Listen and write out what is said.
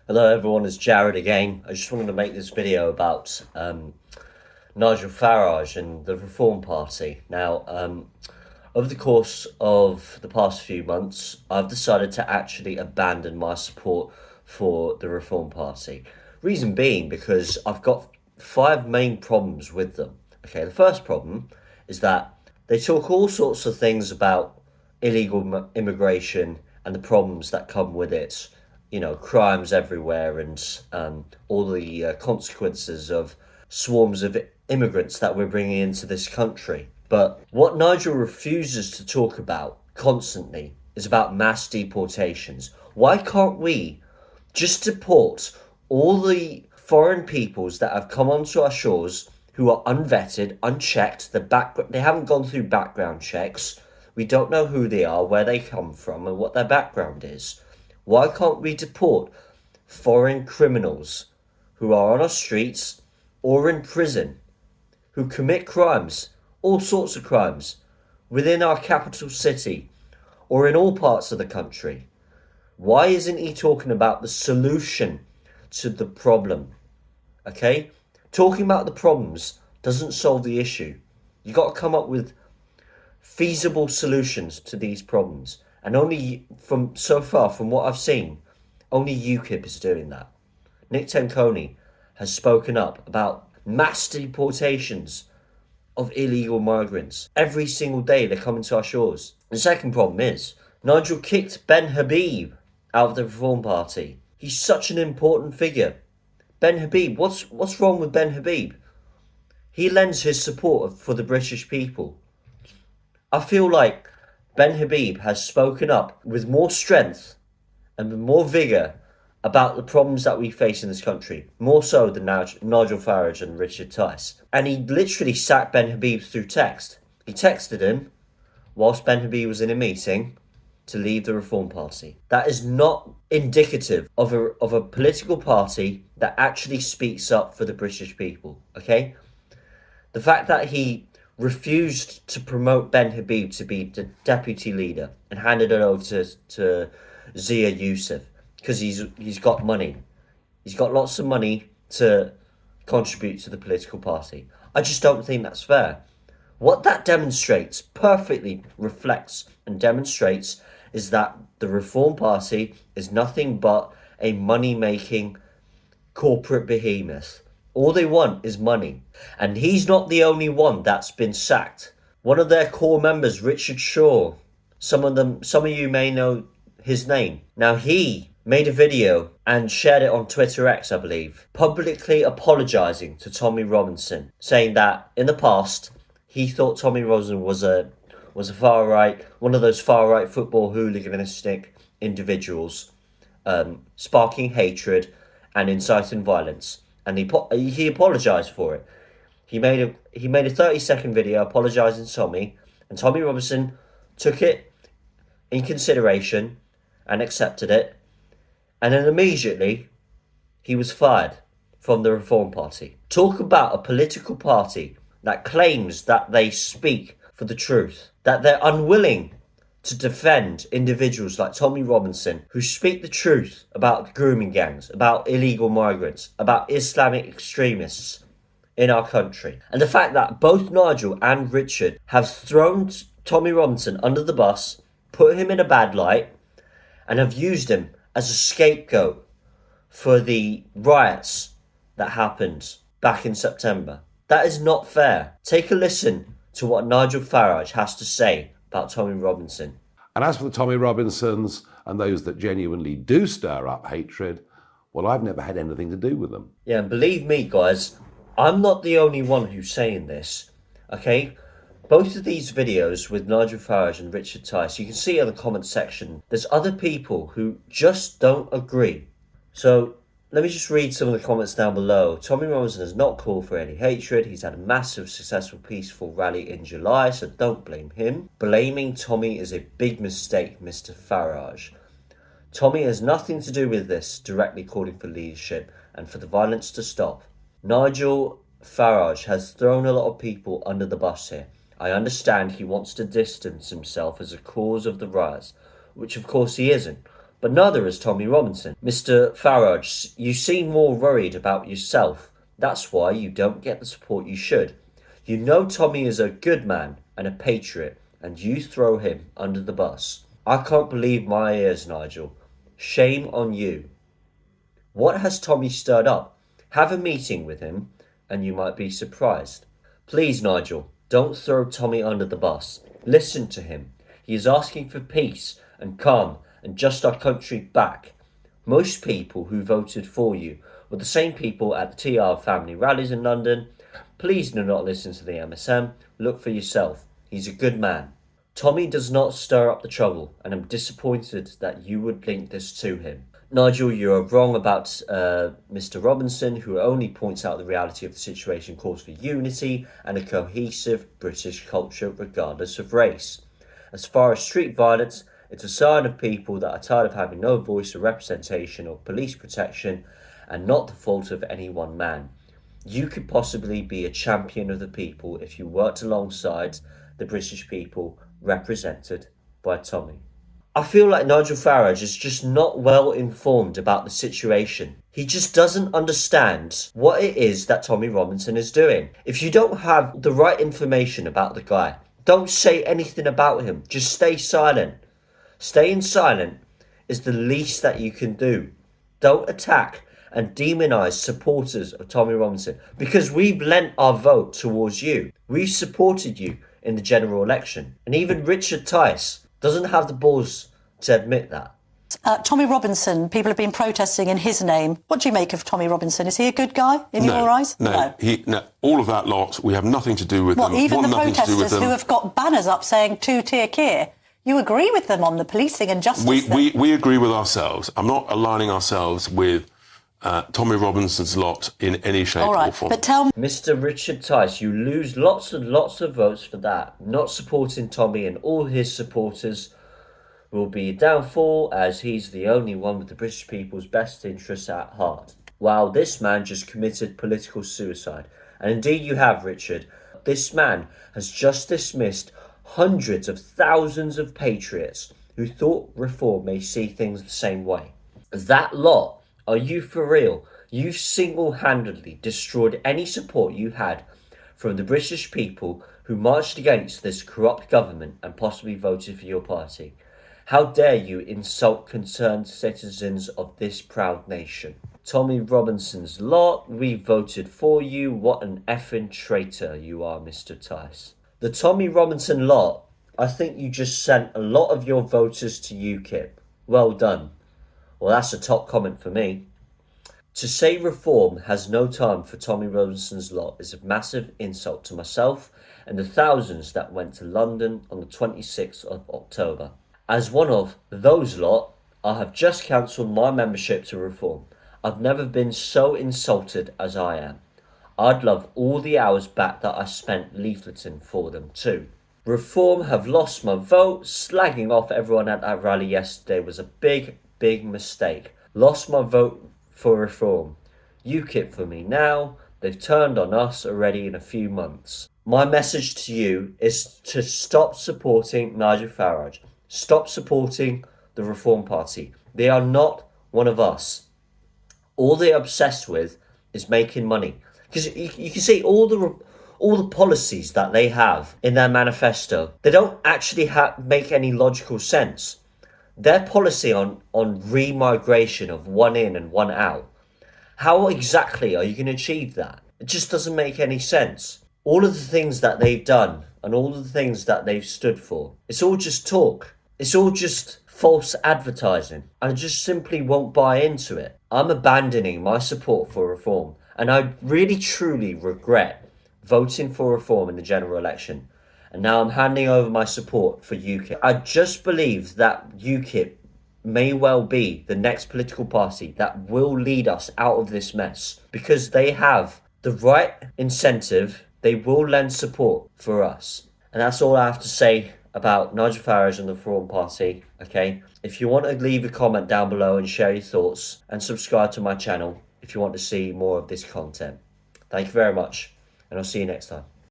Hello everyone, it's Jared again. I just wanted to make this video about Nigel Farage and the Reform Party. Now, over the course of the past few months, I've decided to actually abandon my support for the Reform Party. Reason being because I've got five main problems with them. Okay, the first problem is that they talk all sorts of things about illegal immigration and the problems that come with it, crimes everywhere and all the consequences of swarms of immigrants that we're bringing into this country. But what Nigel refuses to talk about constantly is about mass deportations. Why can't we just deport all the foreign peoples that have come onto our shores who are unvetted, unchecked, they haven't gone through background checks. We don't know who they are, where they come from, and what their background is. Why can't we deport foreign criminals who are on our streets or in prison, who commit crimes, all sorts of crimes, within our capital city or in all parts of the country? Why isn't he talking about the solution to the problem? Okay? Talking about the problems doesn't solve the issue. You got to come up with feasible solutions to these problems. And only from what I've seen, only UKIP is doing that. Nick Tenconi has spoken up about mass deportations of illegal migrants. Every single day they're coming to our shores. The second problem is Nigel kicked Ben Habib out of the Reform Party. He's such an important figure. Ben Habib, what's wrong with Ben Habib? He lends his support for the British people. I feel like Ben Habib has spoken up with more strength and with more vigour about the problems that we face in this country, more so than Nigel Farage and Richard Tice. And he literally sacked Ben Habib through text. He texted him whilst Ben Habib was in a meeting to leave the Reform Party. That is not indicative of a political party that actually speaks up for the British people, okay? The fact that he refused to promote Ben Habib to be the deputy leader and handed it over to Zia Youssef because he's got money. He's got lots of money to contribute to the political party. I just don't think that's fair. What that demonstrates, perfectly reflects and demonstrates, is that the Reform Party is nothing but a money-making corporate behemoth. All they want is money. And he's not the only one that's been sacked. One of their core members, Richard Shaw, some of you may know his name. Now, he made a video and shared it on Twitter X, I believe, publicly apologising to Tommy Robinson, saying that in the past, he thought Tommy Robinson was a far-right, one of those far-right football hooliganistic individuals, sparking hatred and inciting violence. And he apologised for it. He made a 30-second video apologising to Tommy, and Tommy Robinson took it in consideration and accepted it, and then immediately he was fired from the Reform Party. Talk about a political party that claims that they speak for the truth, that they're unwilling to defend individuals like Tommy Robinson who speak the truth about grooming gangs, about illegal migrants, about Islamic extremists in our country. And the fact that both Nigel and Richard have thrown Tommy Robinson under the bus, put him in a bad light, and have used him as a scapegoat for the riots that happened back in September. That is not fair. Take a listen to what Nigel Farage has to say about Tommy Robinson. And as for the Tommy Robinsons and those that genuinely do stir up hatred, well, I've never had anything to do with them. Yeah, and believe me, guys, I'm not the only one who's saying this, okay? Both of these videos with Nigel Farage and Richard Tice, you can see in the comment section, there's other people who just don't agree. So let me just read some of the comments down below. Tommy Robinson has not called for any hatred. He's had a massive, successful, peaceful rally in July, so don't blame him. Blaming Tommy is a big mistake, Mr. Farage. Tommy has nothing to do with this, directly calling for leadership and for the violence to stop. Nigel Farage has thrown a lot of people under the bus here. I understand he wants to distance himself as a cause of the riots, which of course he isn't. but neither has Tommy Robinson. Mr. Farage, you seem more worried about yourself. That's why you don't get the support you should. You know Tommy is a good man and a patriot, and you throw him under the bus. I can't believe my ears, Nigel. Shame on you. What has Tommy stirred up? Have a meeting with him, and you might be surprised. Please, Nigel, don't throw Tommy under the bus. Listen to him. He is asking for peace and calm and just our country back. Most people who voted for you were the same people at the TR family rallies in London. Please do not listen to the MSM. Look for yourself. He's a good man. Tommy does not stir up the trouble, and I'm disappointed that you would link this to him. Nigel, you are wrong about Mr. Robinson, who only points out the reality of the situation, calls for unity and a cohesive British culture regardless of race. As far as street violence, it's a sign of people that are tired of having no voice or representation or police protection, and not the fault of any one man. You could possibly be a champion of the people if you worked alongside the British people represented by Tommy. I feel like Nigel Farage is just not well informed about the situation. He just doesn't understand what it is that Tommy Robinson is doing. If you don't have the right information about the guy, don't say anything about him. Just stay silent. Staying silent is the least that you can do. Don't attack and demonize supporters of Tommy Robinson, because we've lent our vote towards you. We've supported you in the general election. And even Richard Tice doesn't have the balls to admit that. Tommy Robinson, people have been protesting in his name. What do you make of Tommy Robinson? Is he a good guy in your eyes? No. All of that lot, we have nothing to do with them. Even the protesters who have got banners up saying two-tier Keir, you agree with them on the policing and justice? We agree with ourselves. I'm not aligning ourselves with Tommy Robinson's lot in any shape or form. But tell me, Mr. Richard Tice, you lose lots and lots of votes for that. Not supporting Tommy and all his supporters will be a downfall, as he's the only one with the British people's best interests at heart. Wow, this man just committed political suicide. And indeed you have, Richard. This man has just dismissed hundreds of thousands of patriots who thought reform may see things the same way. That lot, are you for real? You single-handedly destroyed any support you had from the British people who marched against this corrupt government and possibly voted for your party. How dare you insult concerned citizens of this proud nation? Tommy Robinson's lot, we voted for you. What an effing traitor you are, Mr. Tice. The Tommy Robinson lot, I think you just sent a lot of your voters to UKIP. Well done. Well, that's a top comment for me. To say reform has no time for Tommy Robinson's lot is a massive insult to myself and the thousands that went to London on the 26th of October. As one of those lot, I have just cancelled my membership to Reform. I've never been so insulted as I am. I'd love all the hours back that I spent leafleting for them too. Reform have lost my vote. Slagging off everyone at that rally yesterday was a big mistake. Lost my vote for Reform. UKIP for me now. They've turned on us already in a few months. My message to you is to stop supporting Nigel Farage. Stop supporting the Reform Party. They are not one of us. All they're obsessed with is making money. Because you can see all the policies that they have in their manifesto, they don't actually make any logical sense. Their policy on remigration of one in and one out, how exactly are you going to achieve that? It just doesn't make any sense. All of the things that they've done and all of the things that they've stood for, it's all just talk. It's all just false advertising. I just simply won't buy into it. I'm abandoning my support for Reform, and I really truly regret voting for Reform in the general election. And now I'm handing over my support for UKIP. I just believe that UKIP may well be the next political party that will lead us out of this mess, because they have the right incentive. They will lend support for us. And that's all I have to say about Nigel Farage and the Reform Party, okay? If you want to leave a comment down below and share your thoughts, and subscribe to my channel if you want to see more of this content. Thank you very much, and I'll see you next time.